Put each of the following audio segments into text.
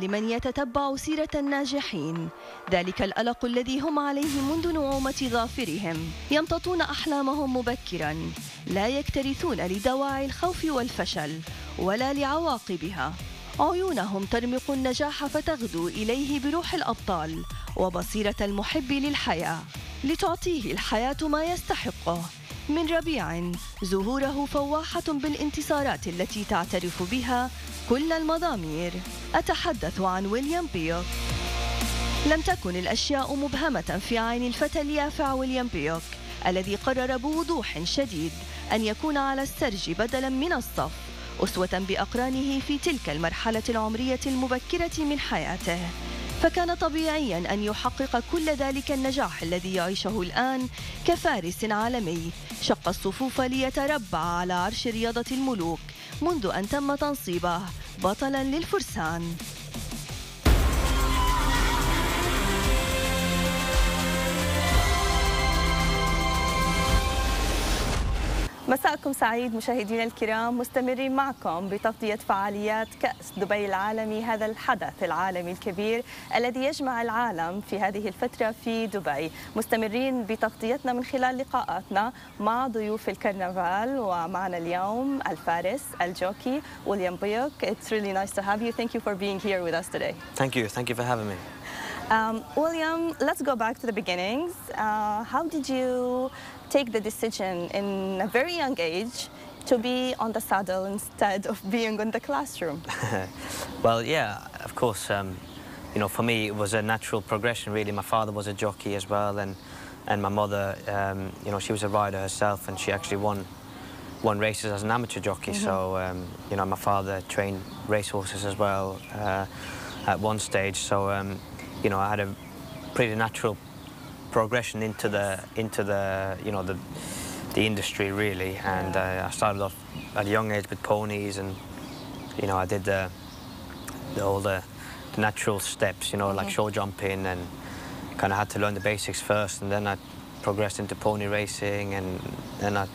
لمن يتتبع سيرة الناجحين، ذلك الألق الذي هم عليه منذ نعومة ظافرهم. يمتطون أحلامهم مبكرا، لا يكترثون لدواعي الخوف والفشل ولا لعواقبها. عيونهم ترمق النجاح فتغدو إليه بروح الأبطال وبصيرة المحب للحياة، لتعطيه الحياة ما يستحقه من ربيع زهوره فواحة بالانتصارات التي تعترف بها كل المضامير. أتحدث عن ويليام بيوك. لم تكن الأشياء مبهمة في عين الفتى اليافع ويليام بيوك، الذي قرر بوضوح شديد أن يكون على السرج بدلا من الصف، أسوة بأقرانه في تلك المرحلة العمرية المبكرة من حياته. فكان طبيعيا أن يحقق كل ذلك النجاح الذي يعيشه الآن كفارس عالمي، شق الصفوف ليتربع على عرش رياضة الملوك منذ أن تم تنصيبه بطلا للفرسان. مساءكم سعيد مشاهدينا الكرام، مستمرين معكم بتغطية فعاليات كأس دبي العالمي، هذا الحدث العالمي الكبير الذي يجمع العالم في هذه الفترة في دبي. مستمرين بتغطيتنا من خلال لقاءاتنا مع ضيوف الكرنفال، ومعنا اليوم الفارس الجوكي ويليام بيوك. It's really nice to have you. Thank you for being here with us today. Thank you for having me. William, let's go back to the beginnings. How did you take the decision in a very young age to be on the saddle instead of being in the classroom? Well, yeah, of course. You know, for me, it was a natural progression, really. My father was a jockey as well, and my mother, you know, she was a rider herself, and she actually won races as an amateur jockey. So, you know, my father trained racehorses as well at one stage. So, you know, I had a pretty natural progression into the you know the industry really, and I started off at a young age with ponies, and you know I did all the natural steps, you know, like show jumping, and kind of had to learn the basics first, and then I progressed into pony racing, and then I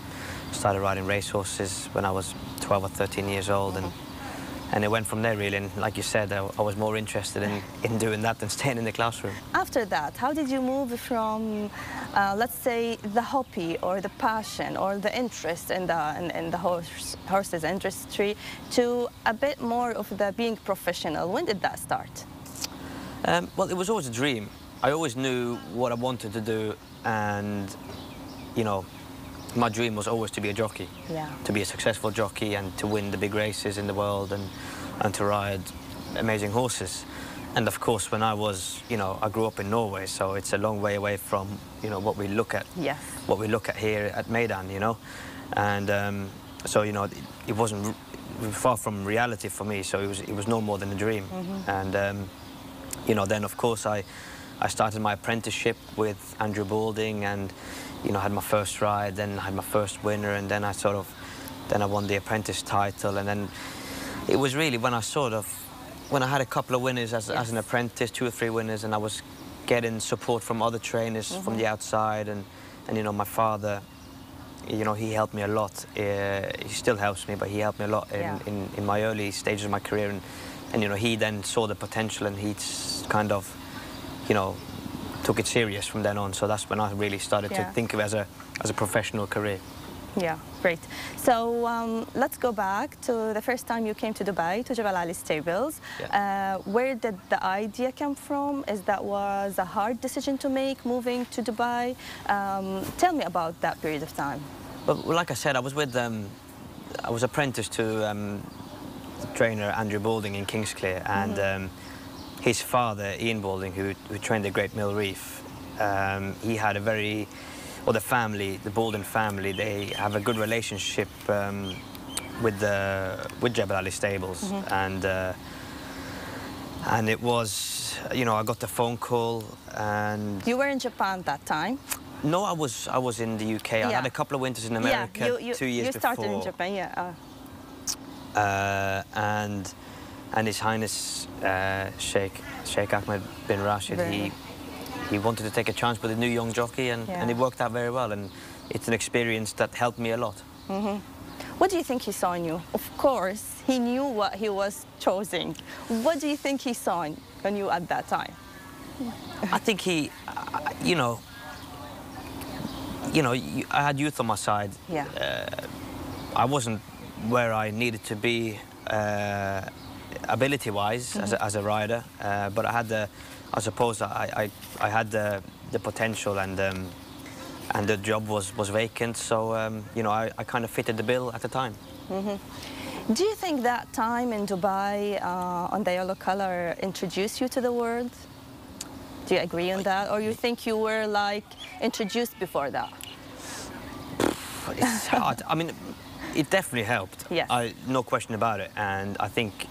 started riding racehorses when I was 12 or 13 years old, and it went from there really. And like you said, I was more interested in doing that than staying in the classroom. After that, how did you move from, let's say, the hobby or the passion or the interest in the horses industry to a bit more of the being professional? When did that start? Well, it was always a dream. I always knew what I wanted to do, and you know, my dream was always to be a jockey, to be a successful jockey and to win the big races in the world, and to ride amazing horses. And of course, when I was, you know, I grew up in Norway, so it's a long way away from, you know, what we look at, what we look at here at Maidan, you know. And so, you know, it wasn't far from reality for me, so it was no more than a dream. And, you know, then of course I started my apprenticeship with Andrew Balding, and you know, I had my first ride, then I had my first winner, and then I won the apprentice title, and then it was really when I had a couple of winners as an apprentice, 2 or 3 winners, and I was getting support from other trainers from the outside, and you know, my father, you know, he helped me a lot. He still helps me, but he helped me a lot in my early stages of my career, and you know, he then saw the potential, and he kind of, you know, took it serious from then on. So that's when I really started to think of it as a professional career. Yeah, great. So let's go back to the first time you came to Dubai, to Jebel Ali Stables. Where did the idea come from? That was a hard decision to make, moving to Dubai. Tell me about that period of time. Well, like I said, I was apprenticed to trainer Andrew Balding in Kingsclear, and his father, Ian Balding, who trained at Great Mill Reef, he had a very, or the family, the Balding family, they have a good relationship with Jebel Ali Stables, and it was, you know, I got the phone call, and you were in Japan that time. No, I was in the UK. I had a couple of winters in America 2 years before. You started in Japan, and His Highness Sheikh Ahmed bin Rashid, he wanted to take a chance with a new young jockey, and it worked out very well, and it's an experience that helped me a lot. What do you think he saw in you? Of course, he knew what he was choosing. What do you think he saw in you at that time? I think he, I had youth on my side. Yeah. I wasn't where I needed to be ability-wise as a rider, but I suppose I had the potential, and the job was vacant, so I kind of fitted the bill at the time. Do you think that time in Dubai on the yellow color introduced you to the world? Do you agree on that, or you think you were like introduced before that? It's hard. I mean, it definitely helped. Yes. No question about it. And I think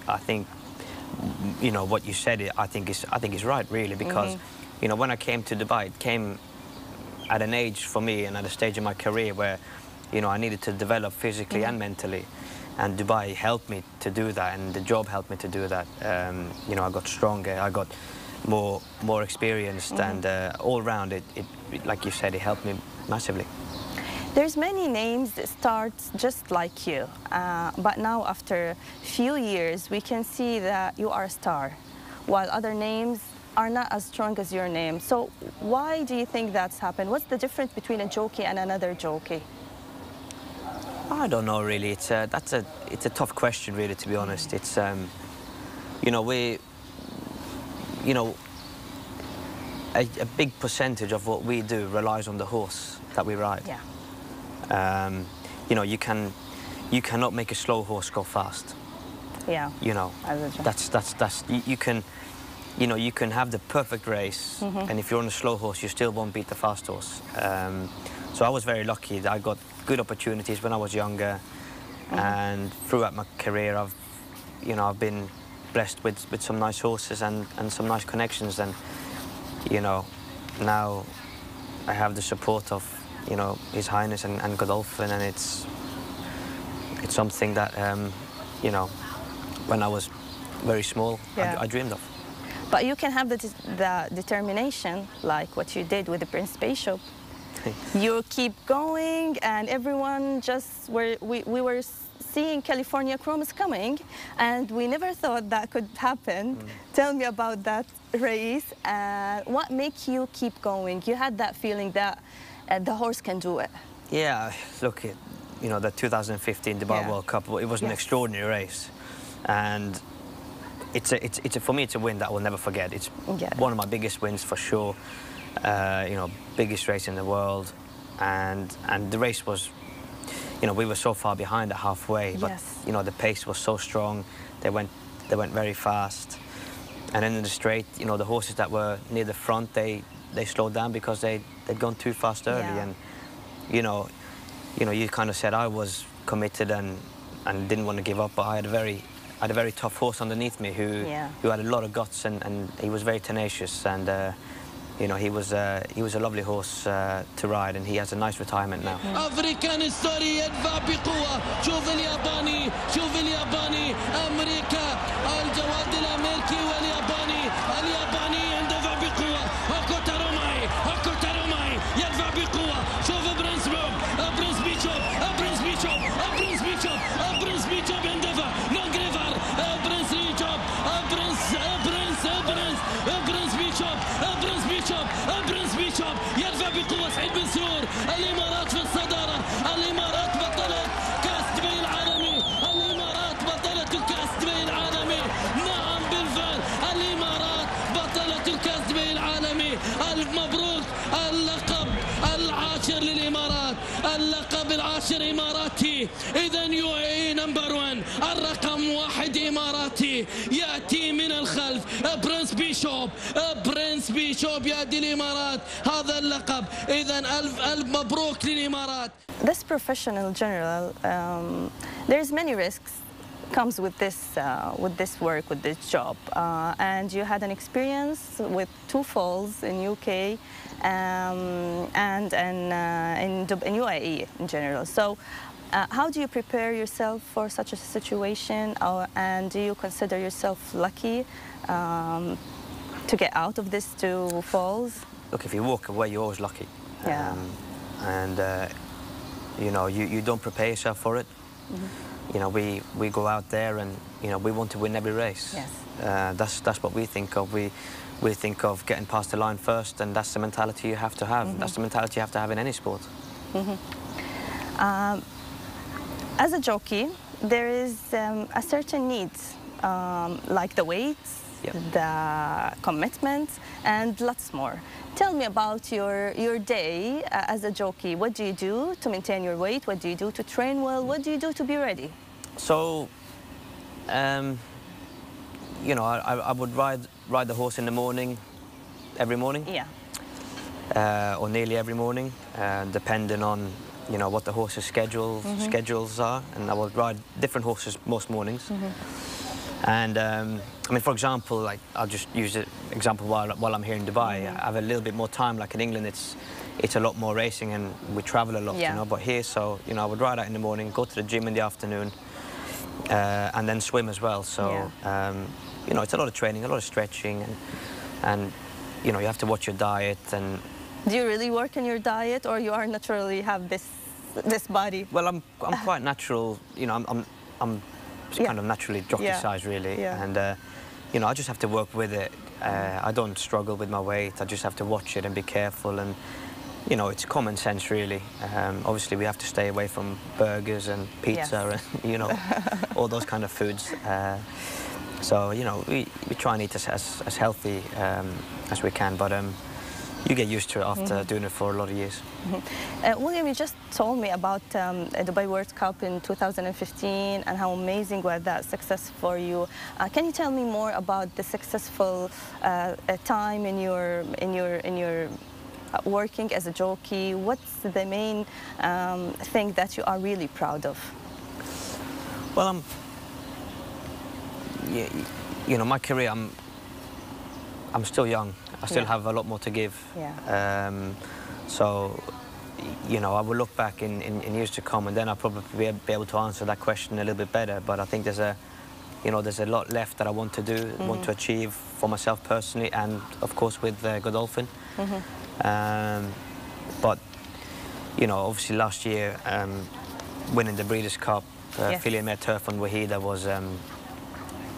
what you said, I think is right, really, because when I came to Dubai, it came at an age for me and at a stage in my career where I needed to develop physically and mentally, and Dubai helped me to do that, and the job helped me to do that. I got stronger, I got more experienced, and all round it, like you said, it helped me massively. There's many names that start just like you, but now after few years we can see that you are a star, while other names are not as strong as your name. So why do you think that's happened? What's the difference between a jockey and another jockey? I don't know, really. It's a tough question, really, to be honest. It's a big percentage of what we do relies on the horse that we ride. Yeah. You cannot make a slow horse go fast. Yeah. You can have the perfect race, and if you're on a slow horse, you still won't beat the fast horse. So I was very lucky that I got good opportunities when I was younger, and throughout my career, I've been blessed with some nice horses and some nice connections, and now I have the support of His Highness and Godolphin, and it's something that when I was very small, I dreamed of. But you can have the determination, like what you did with the Prince Bishop. You keep going, and everyone we were seeing California Chromes coming, and we never thought that could happen. Tell me about that race. What makes you keep going? You had that feeling that the horse can do it. Yeah, look, the 2015 Dubai World Cup, it was an extraordinary race, and for me, it's a win that I will never forget. It's one of my biggest wins for sure. Biggest race in the world, and the race was, we were so far behind at halfway, but the pace was so strong. They went very fast, and then in the straight, the horses that were near the front, they slowed down because they'd gone too fast early, and you kind of said I was committed and didn't want to give up, but I had a very tough horse underneath me who had a lot of guts, and he was very tenacious, and he was a lovely horse to ride, and he has a nice retirement now. أفريكان ستوري يدفع بقوة. شوف الياباني أمريكا الجواد الأمريكي الياباني يندفع بقوة. هاكو تاروماي يدفع بقوة. شوف برنس بيشوب يندفع. لونج ريفر برنس بيشوب يدفع بقوة. سعيد بن سرور. الإمارات في الصدارة. الإمارات بطلة كأس دبي العالمي. نعم بالفعل الإمارات بطلة الكأس دبي العالمي. ألف مبروك. اللقب العاشر للإمارات. اللقب العاشر إماراتي. إذا UAE نمبر 1. الرقم 1 إماراتي يأتي من الخلف. برنس بيشوب يأتي الإمارات هذا اللقب. إذا ألف مبروك للإمارات. This professional general, there's many risks comes with this work, with this job, and you had an experience with 2 falls in UK and in UAE in general. So how do you prepare yourself for such a situation, and do you consider yourself lucky to get out of these 2 falls? Look, if you walk away, you're always lucky. Yeah. You don't prepare yourself for it. You know, we go out there and, you know, we want to win every race. Yes. That's what we think of. We think of getting past the line first, and that's the mentality you have to have. That's the mentality you have to have in any sport. As a jockey, there is a certain need, like the weights, the commitment, and lots more. Tell me about your day as a jockey. What do you do to maintain your weight? What do you do to train well? What do you do to be ready? So, you know, I would ride the horse in the morning, every morning. Yeah. Or nearly every morning, depending on, you know, what the horse's schedules are. And I would ride different horses most mornings. And I mean, for example, like I'll just use an example while I'm here in Dubai. I have a little bit more time. Like in England, it's a lot more racing and we travel a lot, you know. But here, so you know, I would ride out in the morning, go to the gym in the afternoon, and then swim as well. So you know, it's a lot of training, a lot of stretching, and you know, you have to watch your diet. And do you really work on your diet, or you are naturally have this body? Well, I'm quite natural. You know, I'm kind of naturally jockey size, really. And you know, I just have to work with it. I don't struggle with my weight. I just have to watch it and be careful. And you know, it's common sense, really. Obviously, we have to stay away from burgers and pizza and you know, all those kind of foods. So you know, we try and eat as healthy as we can. But you get used to it after doing it for a lot of years. William, you just told me about Dubai World Cup in 2015 and how amazing was that success for you. Can you tell me more about the successful time in your working as a jockey? What's the main thing that you are really proud of? Well, you know, my career, I'm still young. I still have a lot more to give. So, you know, I will look back in years to come, and then I'll probably be able to answer that question a little bit better. But I think there's a lot left that I want to do, want to achieve for myself personally, and of course with Godolphin. But you know, obviously last year, winning the Breeders' Cup, Fillion Mare Turf on Wahida was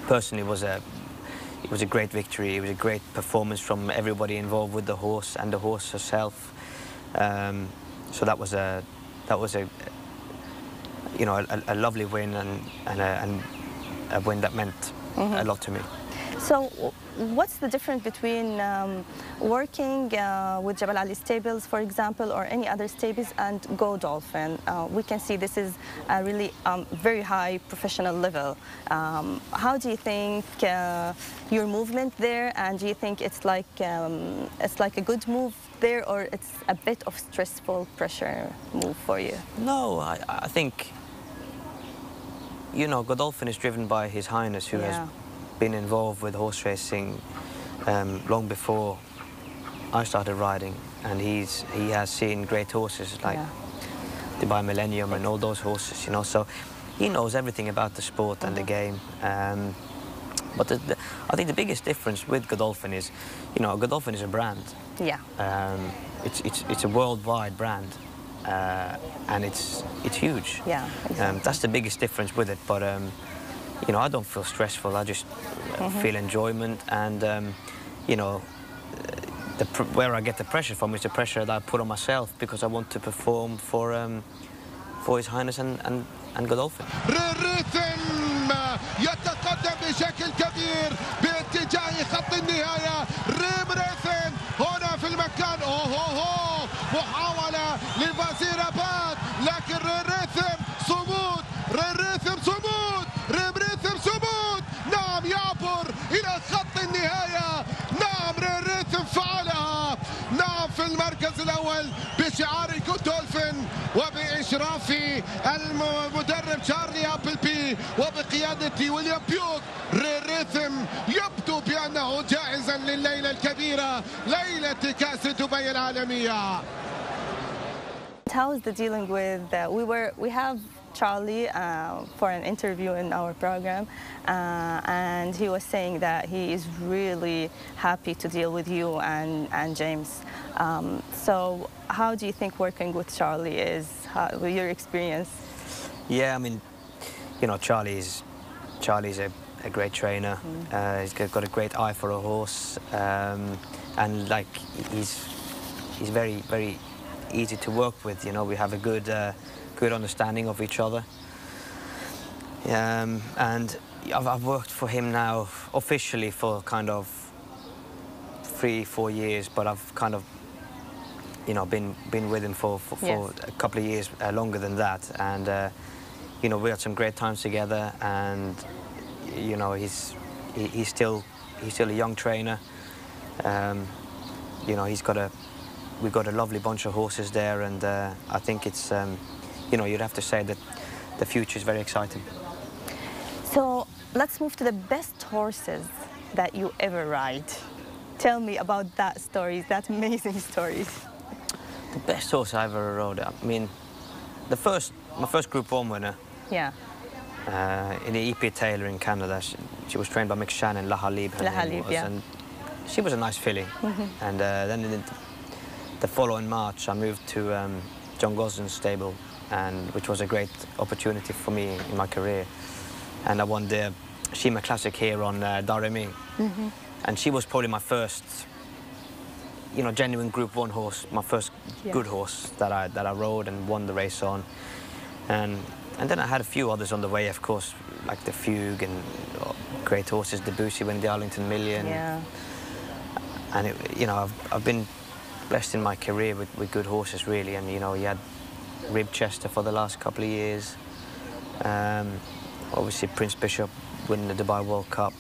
personally it was a great victory. It was a great performance from everybody involved with the horse and the horse herself. So that was a you know, a lovely win and a win that meant a lot to me. So what's the difference between working with Jabal Ali stables, for example, or any other stables, and Godolphin? We can see this is a really very high professional level. How do you think your movement there, and do you think it's like a good move there, or it's a bit of stressful pressure move for you? No, I think, you know, Godolphin is driven by His Highness, who has been involved with horse racing long before I started riding, and he has seen great horses like Dubai Millennium and all those horses, you know, so he knows everything about the sport and the game. But I think the biggest difference with Godolphin is, you know, Godolphin is a brand. It's a worldwide brand, and it's huge. Exactly. That's the biggest difference with it. But you know, I don't feel stressful. I just feel enjoyment, and you know, where I get the pressure from is the pressure that I put on myself because I want to perform for His Highness and Godolphin. يتقدم بشكل كبير باتجاه خط النهاية. ريم هنا في المكان. محاولة للفازيرابات، لكن صمود. صمود. صمود. نعم، يعبر إلى خط النهاية. نعم، فعلها. نعم، في المركز الأول بشعار جودولفين وبإشراف المدرب شارلي أبلبي وبقيادة ويليام بيوك. ريثم يبدو بأنه جاهزا لليلة الكبيرة، ليلة كأس دبي العالمية. How is the dealing with we have Charlie for an interview in our program, and he was saying that he is really happy to deal with you and James. So how do you think working with Charlie is, with your experience? Yeah, I mean, you know, Charlie's a great trainer. He's got a great eye for a horse, and like he's very, very easy to work with. You know, we have a good understanding of each other. And I've worked for him now officially for kind of 3-4 years, but I've kind of, you know, been with him for a couple of years longer than that. And you know, we had some great times together, and you know, he's still a young trainer. You know, we've got a lovely bunch of horses there, and I think it's you know, you'd have to say that the future is very exciting. So let's move to the best horses that you ever ride. Tell me about that stories, that amazing stories. The best horse I ever rode. I mean, my first Group 1 winner. Yeah. In the EP Taylor in Canada. She was trained by Mick Shannon, La Halib, yeah. And she was a nice filly. And then in the following March, I moved to John Gosden's stable, which was a great opportunity for me in my career. And I won the Shima Classic here on Daremi. And she was probably my first, you know, genuine Group 1 horse, my first good horse that I rode and won the race on. And then I had a few others on the way, of course, like the Fugue and great horses, Debussy winning the Arlington Million. Yeah. And you know, I've been blessed in my career with good horses, really. And you know, you had Ribchester for the last couple of years. Obviously, Prince Bishop winning the Dubai World Cup.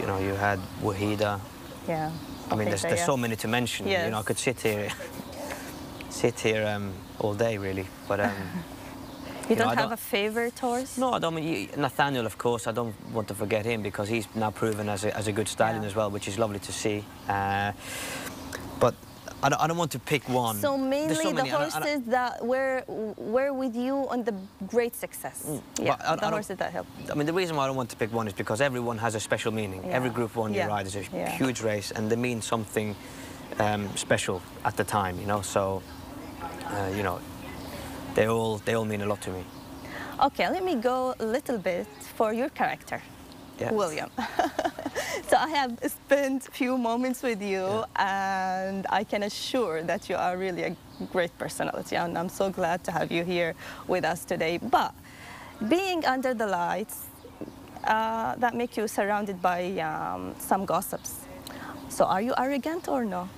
You know, you had Wahida. Yeah. I mean, there's so many to mention. Yes. You know, I could sit here all day, really. But you don't have a favorite horse? No, I don't. mean, Nathaniel, of course, I don't want to forget him because he's now proven as a good stallion as well, which is lovely to see. But I don't want to pick one. So mainly the horses that were with you on the great success. Yeah, the horses that helped. I mean, the reason why I don't want to pick one is because everyone has a special meaning. Every Group 1 you ride is a huge race, and they mean something special at the time, you know. So, you know, they all mean a lot to me. Okay, let me go a little bit for your character, William. So I have spent a few moments with you, and I can assure that you are really a great personality, and I'm so glad to have you here with us today. But being under the lights, that makes you surrounded by some gossips. So are you arrogant or no?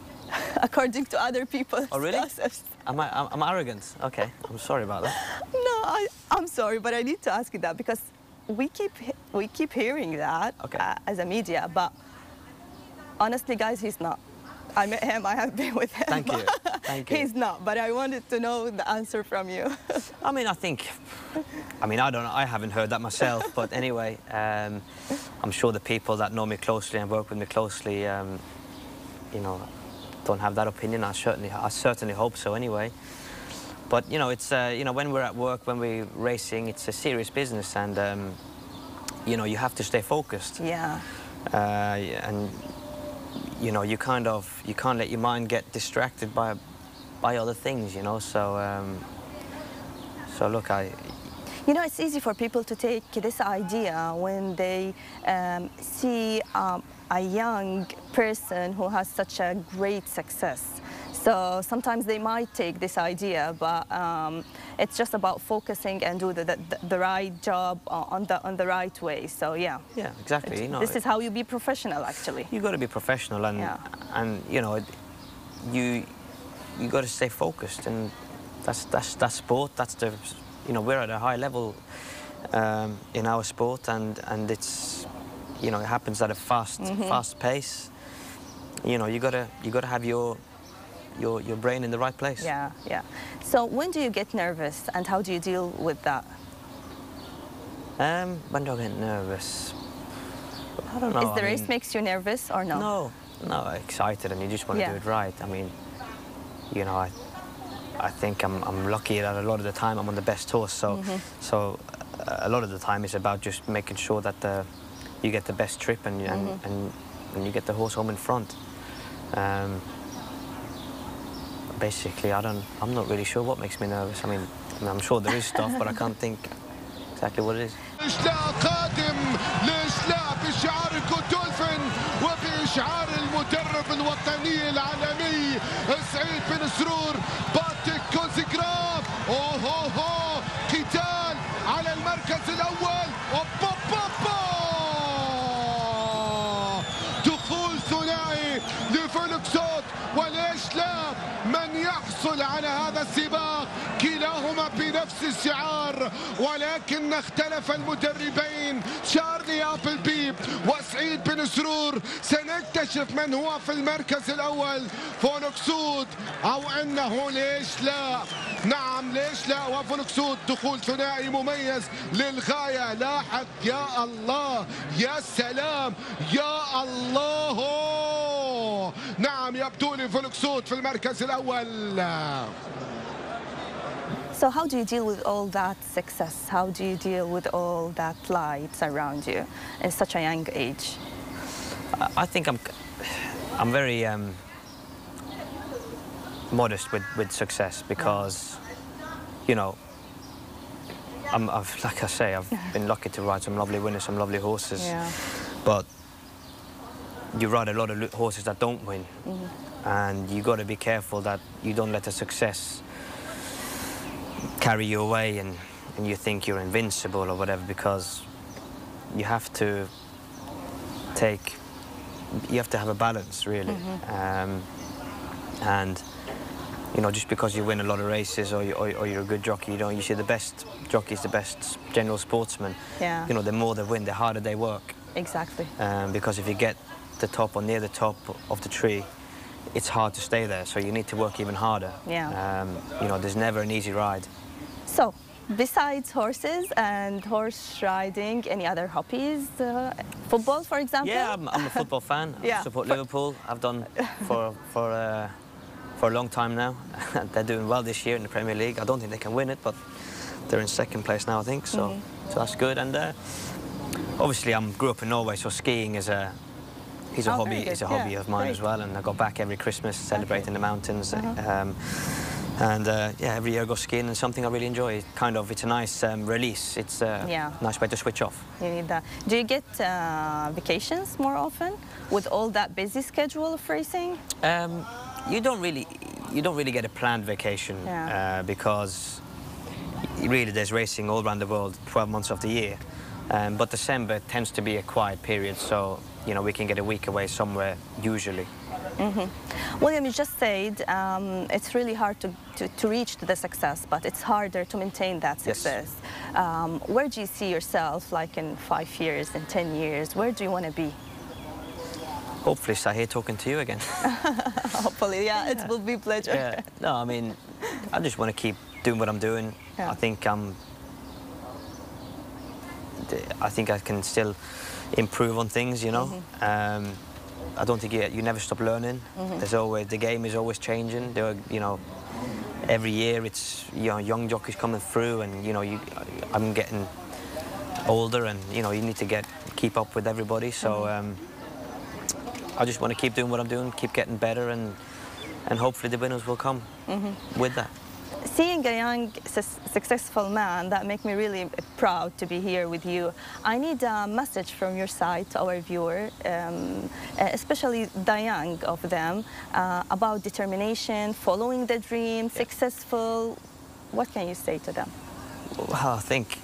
According to other people's gossips. I'm arrogant? Okay, I'm sorry about that. No, I'm sorry, but I need to ask you that because we keep hearing that as a media, but honestly, guys, he's not. I met him, I have been with him. Thank you, thank you. He's not, but I wanted to know the answer from you. I mean, I don't know, I haven't heard that myself, but anyway, I'm sure the people that know me closely and work with me closely, you know, don't have that opinion. I certainly hope so anyway. But you know, it's you know, when we're at work, when we're racing, it's a serious business, and you know, you have to stay focused. Yeah. And you know, you can't let your mind get distracted by other things, you know. So so look, you know, it's easy for people to take this idea when they see a young person who has such a great success. So sometimes they might take this idea, but it's just about focusing and do the right job on the right way. So yeah. Yeah, exactly. You know, this is how you be professional, actually. You got to be professional, and you know, you got to stay focused, and that's sport. That's the, you know, we're at a high level in our sport, and it's, you know, it happens at a fast pace. You know, you gotta have your brain in the right place. Yeah, yeah. So when do you get nervous, and how do you deal with that? When do I get nervous? I don't know. Is the race makes you nervous or no? No, excited, and you just want to do it right. I mean, you know, I think I'm lucky that a lot of the time I'm on the best horse. So so a lot of the time it's about just making sure that you get the best trip and you get the horse home in front. Basically, I'm not really sure what makes me nervous. I mean, I'm sure there is stuff, but I can't think exactly what it is. إشلاء قادم لإشلاء بشعار الكوتولفن وبإشعار المدرب الوطني العالمي سعيد بن سرور باتيك كونسيغراف. أوه قتال على المركز الأول. دخول ثنائي لفولكسوت وليش لا من يحصل على هذا السباق كلاهما بنفس الشعار، ولكن اختلف المدربين شارلي أبلبي وسعيد بن سرور. سنكتشف من هو في المركز الأول، فولكسوت أو أنه ليش لا. نعم ليش لا وفولكسوت. دخول ثنائي مميز للغاية. لاحظ يا الله يا سلام يا الله. نعم يبدو لي فولكسوت في المركز الأول. So how do you deal with all that success? How do you deal with all that lights around you at such a young age? I think I'm very modest with success because, you know, like I say, I've been lucky to ride some lovely winners, some lovely horses. Yeah. But you ride a lot of horses that don't win, and you got to be careful that you don't let the success carry you away and you think you're invincible or whatever, because you have to have a balance really. And you know, just because you win a lot of races or you're a good jockey, you see the best jockeys, the best general sportsmen, Yeah. you know, the more they win, the harder they work. Exactly. Because if you get the top or near the top of the tree, it's hard to stay there, so you need to work even harder. Yeah. You know, there's never an easy ride. So, besides horses and horse riding, any other hobbies? Football, for example? Yeah, I'm a football fan. Yeah. I support Liverpool. I've done for a long time now. They're doing well this year in the Premier League. I don't think they can win it, but they're in second place now, I think. So that's good. And obviously, I grew up in Norway, so skiing is a hobby. It's a hobby of mine as well. And I go back every Christmas, celebrating the mountains. Yeah, every year I go skiing, and something I really enjoy. It's a nice release. It's a nice way to switch off. You need that. Do you get vacations more often with all that busy schedule of racing? You don't really get a planned vacation because really there's racing all around the world 12 months of the year. But December tends to be a quiet period, so you know we can get a week away somewhere usually. William, you just said it's really hard to reach to the success, but it's harder to maintain that success. Yes. Where do you see yourself, like in 5 years, in 10 years? Where do you want to be? Hopefully, sat here talking to you again. Hopefully, yeah, it will be a pleasure. Yeah. No, I mean, I just want to keep doing what I'm doing. Yeah. I think I can still improve on things, you know. I don't think you never stop learning. There's always, the game is always changing. You know, every year it's, you know, young jockeys coming through, and you know, I'm getting older, and you know, you need to keep up with everybody. So I just want to keep doing what I'm doing, keep getting better, and hopefully the winners will come with that. Seeing a young, successful man, that makes me really proud to be here with you. I need a message from your side to our viewer, especially the young of them, about determination, following the dream, successful. What can you say to them? Well, I think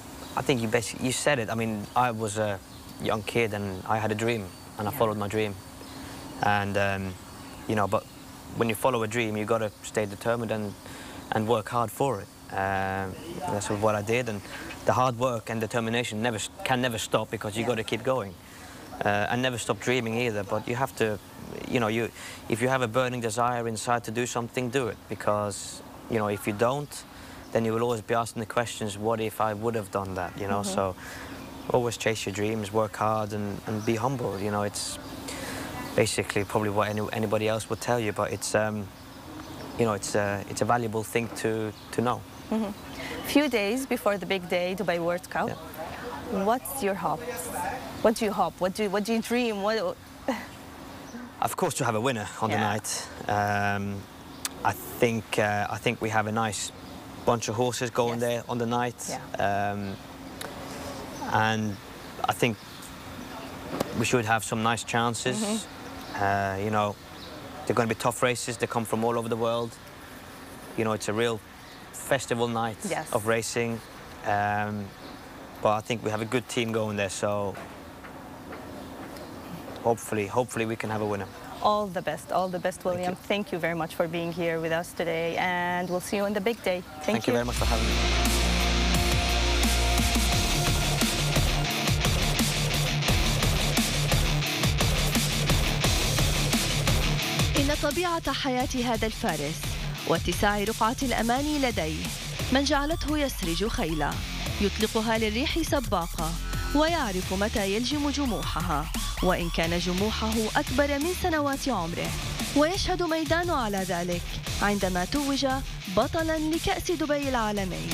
you said it. I mean, I was a young kid and I had a dream, and I followed my dream. And you know, but when you follow a dream, you got to stay determined and work hard for it. That's what I did, and the hard work and determination can never stop, because you got to keep going and never stop dreaming either. But you have to, you know, if you have a burning desire inside to do something, do it, because you know, if you don't, then you will always be asking the questions, what if I would have done that, you know. So always chase your dreams, work hard, and be humble. You know, it's basically probably what anybody else would tell you, but it's you know, it's a valuable thing to know. Few days before the big day, Dubai World Cup, what's your hope? What do you hope? What do you dream? Of course, to have a winner on the night. I think we have a nice bunch of horses going there on the night. and I think we should have some nice chances. You know, they're going to be tough races. They come from all over the world. You know, it's a real festival night of racing. But I think we have a good team going there, so hopefully we can have a winner. All the best, William. Thank you very much for being here with us today, and we'll see you on the big day. Thank you very much for having me. إن طبيعة حياة هذا الفارس واتساع رقعة الأمان لديه من جعلته يسرج خيلا يطلقها للريح سباقة ويعرف متى يلجم جموحها وإن كان جموحه أكبر من سنوات عمره. ويشهد ميدانه على ذلك عندما توج بطلاً لكأس دبي العالمي.